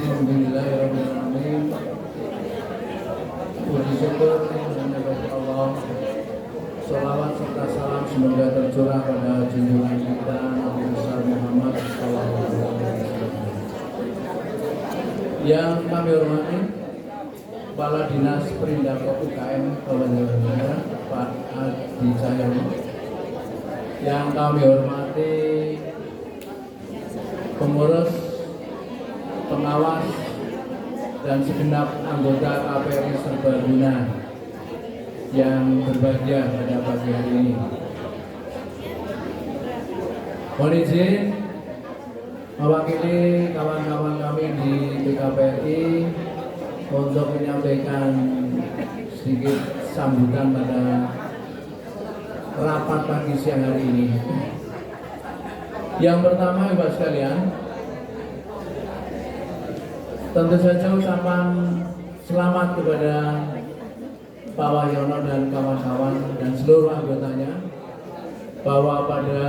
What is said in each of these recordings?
Alhamdulillahirrahmanirrahim. Puji syukur hanya bagi Allah. Sholawat serta salam semoga tercurah pada junjungan kita Nabi besar Muhammad sallallahu alaihi wasallam. Yang kami hormati Kepala Dinas Perindako UKM Kabupaten Pak Adi Cahyono. Yang kami hormati pengurus, pengawas, dan segenap anggota KPRI Serbaguna yang berbahagia pada pagi hari ini. Mohon izin mewakili kawan-kawan kami di PKPRI untuk menyampaikan sedikit sambutan pada rapat pagi siang hari ini. Yang pertama, Bapak sekalian, tentu saja ucapan selamat kepada Pak Wahyono dan kawan-kawan dan seluruh anggotanya bahwa pada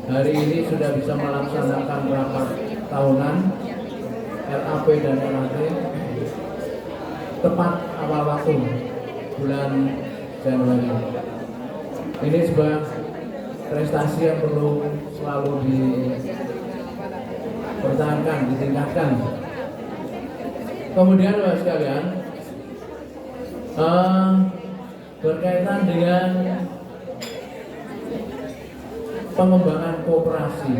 hari ini sudah bisa melaksanakan rapat tahunan RAP dan RAT tepat awal waktu bulan Januari. Ini sebuah prestasi yang perlu selalu dipertahankan, ditingkatkan. Kemudian Bapak sekalian, berkaitan dengan pengembangan koperasi,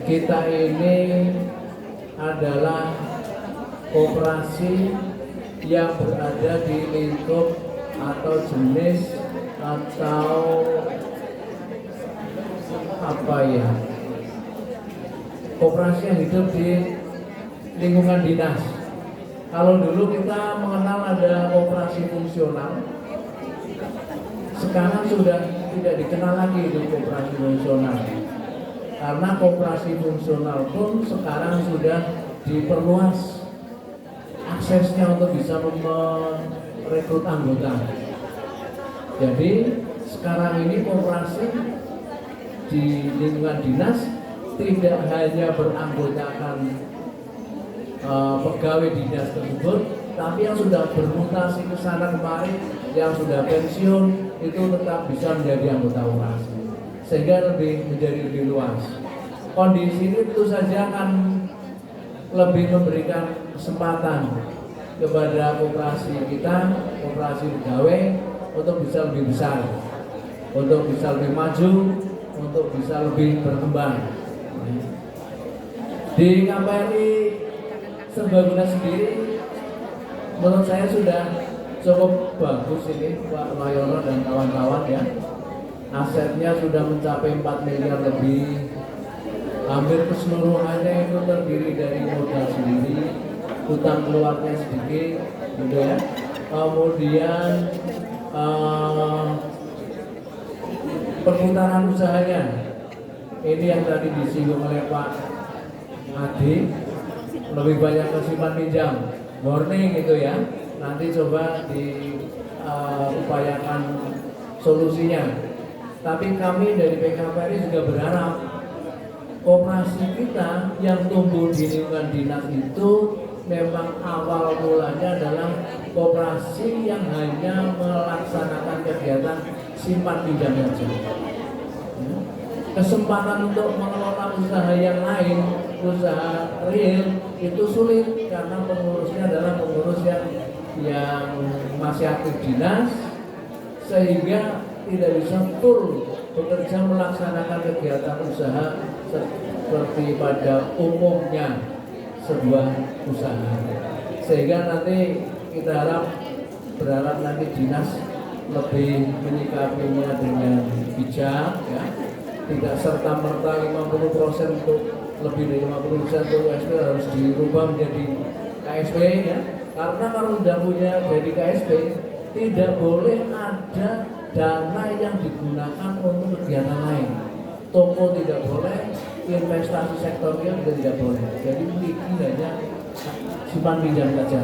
kita ini adalah koperasi yang berada di lingkup atau jenis atau koperasi yang hidup di lingkungan dinas. Kalau dulu kita mengenal ada koperasi fungsional, sekarang sudah tidak dikenal lagi itu koperasi fungsional. Karena koperasi fungsional pun sekarang sudah diperluas aksesnya untuk bisa merekrut anggota. Jadi sekarang ini koperasi di lingkungan dinas tidak hanya beranggotakan pegawai dinas tersebut, tapi yang sudah bermutasi ke sana kemari, yang sudah pensiun itu tetap bisa menjadi anggota koperasi, sehingga menjadi lebih luas. Kondisi ini tentu saja akan lebih memberikan kesempatan kepada koperasi kita, koperasi pegawai untuk bisa lebih besar, untuk bisa lebih maju, untuk bisa lebih berkembang. Di KPRI Serbaguna sendiri, menurut saya sudah cukup bagus ini Pak Wahyono dan kawan-kawan ya. Asetnya sudah mencapai 4 miliar lebih. Hampir keseluruhannya itu terdiri dari modal sendiri, hutang keluarnya sedikit, gitu ya. Kemudian perputaran usahanya, ini yang tadi disinggung oleh Pak Adi, lebih banyak ke simpan pinjam, warning gitu ya. Nanti coba diupayakan solusinya. Tapi kami dari PKPRI juga berharap koperasi kita yang tumbuh di lingkungan dinas itu memang awal mulanya adalah koperasi yang hanya melaksanakan kegiatan simpan pinjam saja. Kesempatan untuk mengelola usaha yang lain, usaha real itu sulit karena pengurusnya adalah pengurus yang masih aktif dinas, sehingga tidak bisa full bekerja melaksanakan kegiatan usaha seperti pada umumnya sebuah usaha. Sehingga nanti kita berharap nanti dinas lebih menyikapinya dengan bijak ya. Tidak serta-merta 50% untuk lebih dari 50% untuk KSP harus dirubah menjadi KSP ya. Karena kalau sudah punya jadi KSP, tidak boleh ada dana yang digunakan untuk kegiatan lain. Toko tidak boleh, investasi sektorial juga tidak boleh. Jadi miliki hanya simpan pinjam saja.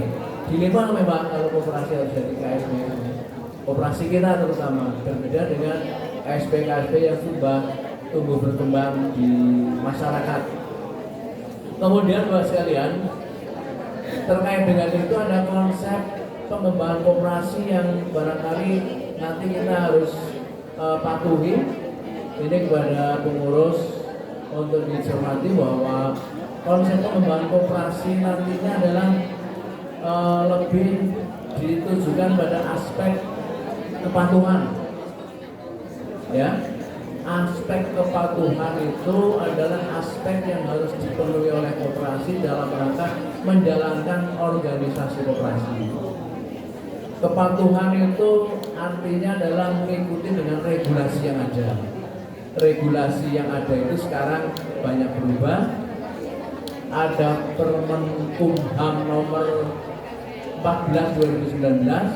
Dilema memang kalau koperasi harus jadi KSP. Koperasi kita terutama berbeda dengan KSP yang sudah tumbuh berkembang di masyarakat. Kemudian Bapak sekalian, terkait dengan itu ada konsep pengembangan koperasi yang barangkali nanti kita harus patuhi. Ini kepada pengurus untuk dicermati bahwa konsep pengembangan koperasi nantinya adalah lebih ditujukan pada aspek kepatuhan. Ya, aspek kepatuhan itu adalah aspek yang harus dipenuhi oleh koperasi dalam rangka menjalankan organisasi koperasi. Kepatuhan itu artinya adalah mengikuti dengan regulasi yang ada. Regulasi yang ada itu sekarang banyak berubah. Ada Permenkumham nomor 14/2019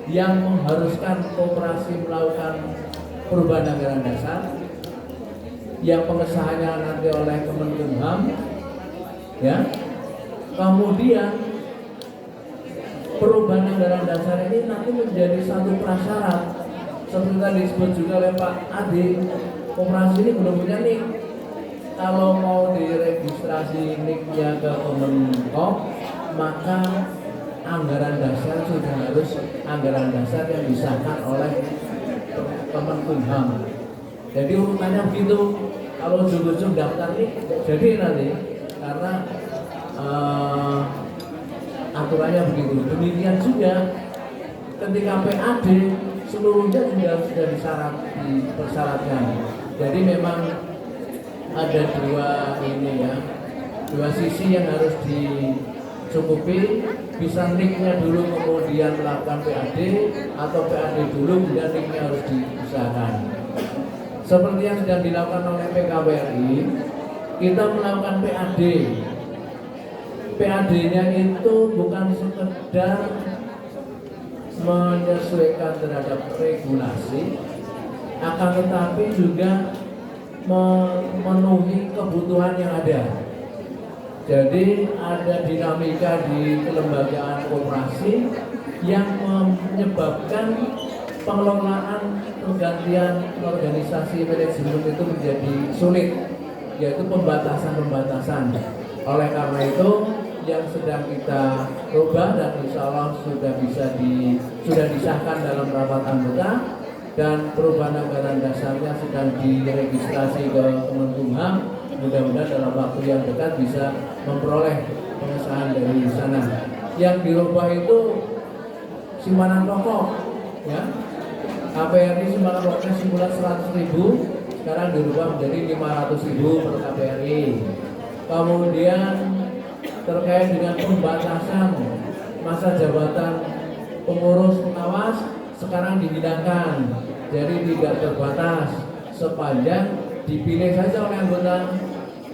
yang mengharuskan koperasi melakukan perubahan anggaran dasar, yang pengesahannya nanti oleh Kemenkumham, ya. Kemudian perubahan anggaran dasar ini nanti menjadi satu prasyarat, seperti tadi disebut juga oleh Pak Adi, koperasi ini belum punya NIK. Kalau mau diregistrasi NIK-nya ke Kemenkop, maka anggaran dasar sudah harus anggaran dasar yang disahkan oleh Kemenkumham. Jadi urutannya begitu. Kalau ujung-ujung daftar NIK jadi nanti karena aturannya begitu. Demikian juga ketika PAD seluruhnya juga sudah dipersyaratkan. Jadi memang ada dua sisi yang harus dicukupi. Bisa NIK-nya dulu kemudian melakukan PAD, atau PAD dulu kemudian NIK-nya harus diusahakan. Seperti yang sedang dilakukan oleh PKWRI, kita melakukan PAD. PAD-nya itu bukan sekedar menyesuaikan terhadap regulasi, akan tetapi juga memenuhi kebutuhan yang ada. Jadi ada dinamika di kelembagaan koperasi yang menyebabkan pengelolaan pergantian organisasi manajemen itu menjadi sulit, yaitu pembatasan-pembatasan. Oleh karena itu yang sedang kita ubah dan insya Allah sudah disahkan dalam rapat anggota, dan perubahan anggaran dasarnya sedang diregistrasi ke Kemenkumham. Mudah-mudahan dalam waktu yang dekat bisa memperoleh pengesahan dari sana. Yang dirubah itu simpanan pokok, ya. KPRI simpanan pokoknya semula 100.000, sekarang dirubah menjadi 500.000 per KPRI. Kemudian terkait dengan pembatasan masa jabatan pengurus pengawas sekarang dihilangkan, jadi tidak terbatas sepanjang dipilih saja oleh anggota.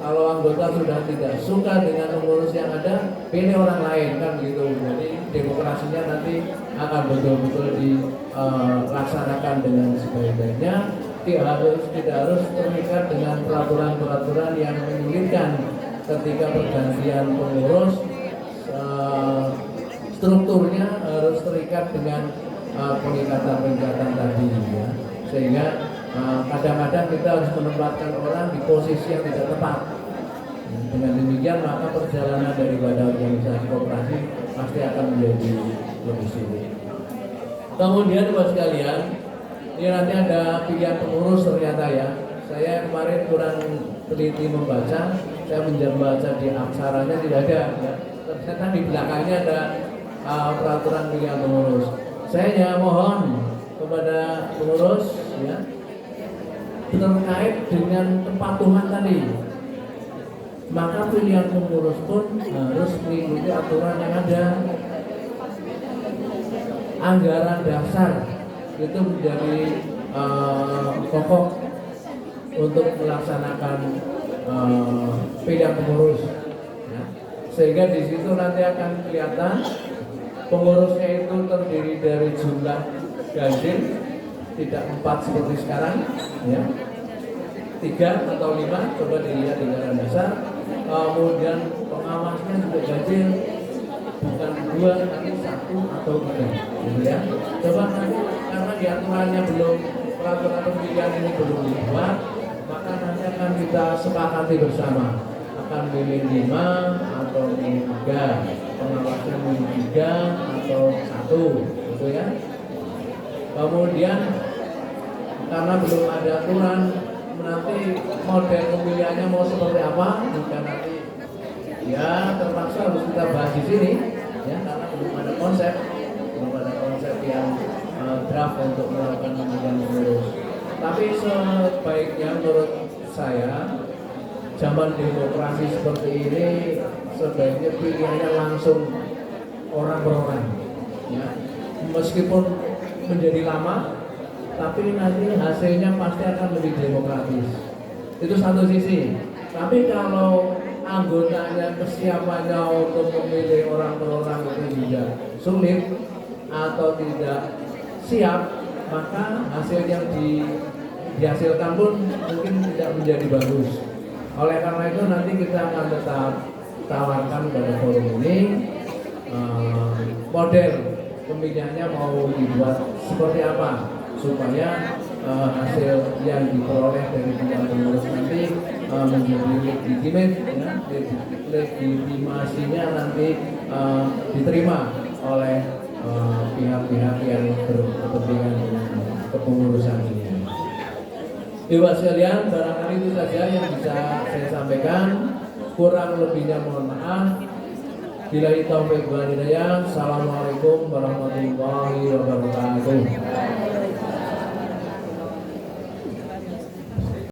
Kalau anggota sudah tidak suka dengan pengurus yang ada, pilih orang lain, kan gitu. Jadi demokrasinya nanti akan betul-betul dilaksanakan dengan sebaik-baiknya. Tidak harus terikat dengan peraturan-peraturan yang menyulitkan ketika pergantian pengurus. Strukturnya harus terikat dengan pengikatan-pengikatan tadi, ya. Sehingga kadang-kadang kita harus menempatkan orang di posisi yang tidak tepat. Dengan demikian maka perjalanan daripada organisasi koperasi pasti akan menjadi lebih sulit. Kemudian Bapak sekalian, ini nanti ada pilihan pengurus ternyata, ya. Saya kemarin kurang teliti membaca, saya membaca di aksaranya tidak ada, ya. Ternyata di belakangnya ada peraturan pilihan pengurus. Saya mohon kepada pengurus, ya, terkait dengan kepatuhan tadi, maka pilihan pengurus pun harus mengikuti aturan yang ada. Anggaran dasar itu menjadi pokok untuk melaksanakan pilihan pengurus, ya. Sehingga di situ nanti akan kelihatan pengurusnya itu terdiri dari jumlah ganjil, tidak 4 seperti sekarang, ya, 3 atau 5, coba dilihat di anggaran dasar. Kemudian pengawasnya juga ganjil, bukan 2 tapi 1 atau 3, gitu, ya. Coba nanti karena di aturannya belum, peraturan pemilihan ini belum dibuat, maka nanti akan kita sepakati bersama akan milih 5 atau milih 3, pengawasnya milih 3 atau 1, gitu ya. Kemudian karena belum ada aturan, nanti model pemilihannya mau seperti apa, jika nanti ya terpaksa harus kita bahas di sini, ya, karena belum ada konsep yang draft untuk melakukan pemilihan pengurus. Tapi sebaiknya menurut saya, zaman demokrasi seperti ini sebaiknya pilihannya langsung orang per orang, ya. Meskipun menjadi lama, tapi nanti hasilnya pasti akan lebih demokratis. Itu satu sisi. Tapi kalau anggotanya kesiapannya untuk memilih orang per orang itu juga sulit atau tidak siap, maka hasil yang dihasilkan pun mungkin tidak menjadi bagus. Oleh karena itu nanti kita akan tetap tawarkan pada forum ini model pemilihannya mau dibuat seperti apa supaya hasil yang diperoleh dari pengurus nanti menjadi legitimate, ya, legitimasinya nanti diterima oleh pihak-pihak yang berkepentingan dengan kepengurusan ini. Ibu sekalian, barangkali itu saja yang bisa saya sampaikan. Kurang lebihnya mohon maaf. Billahi taufiq wal hidayah. Assalamualaikum warahmatullahi wabarakatuh.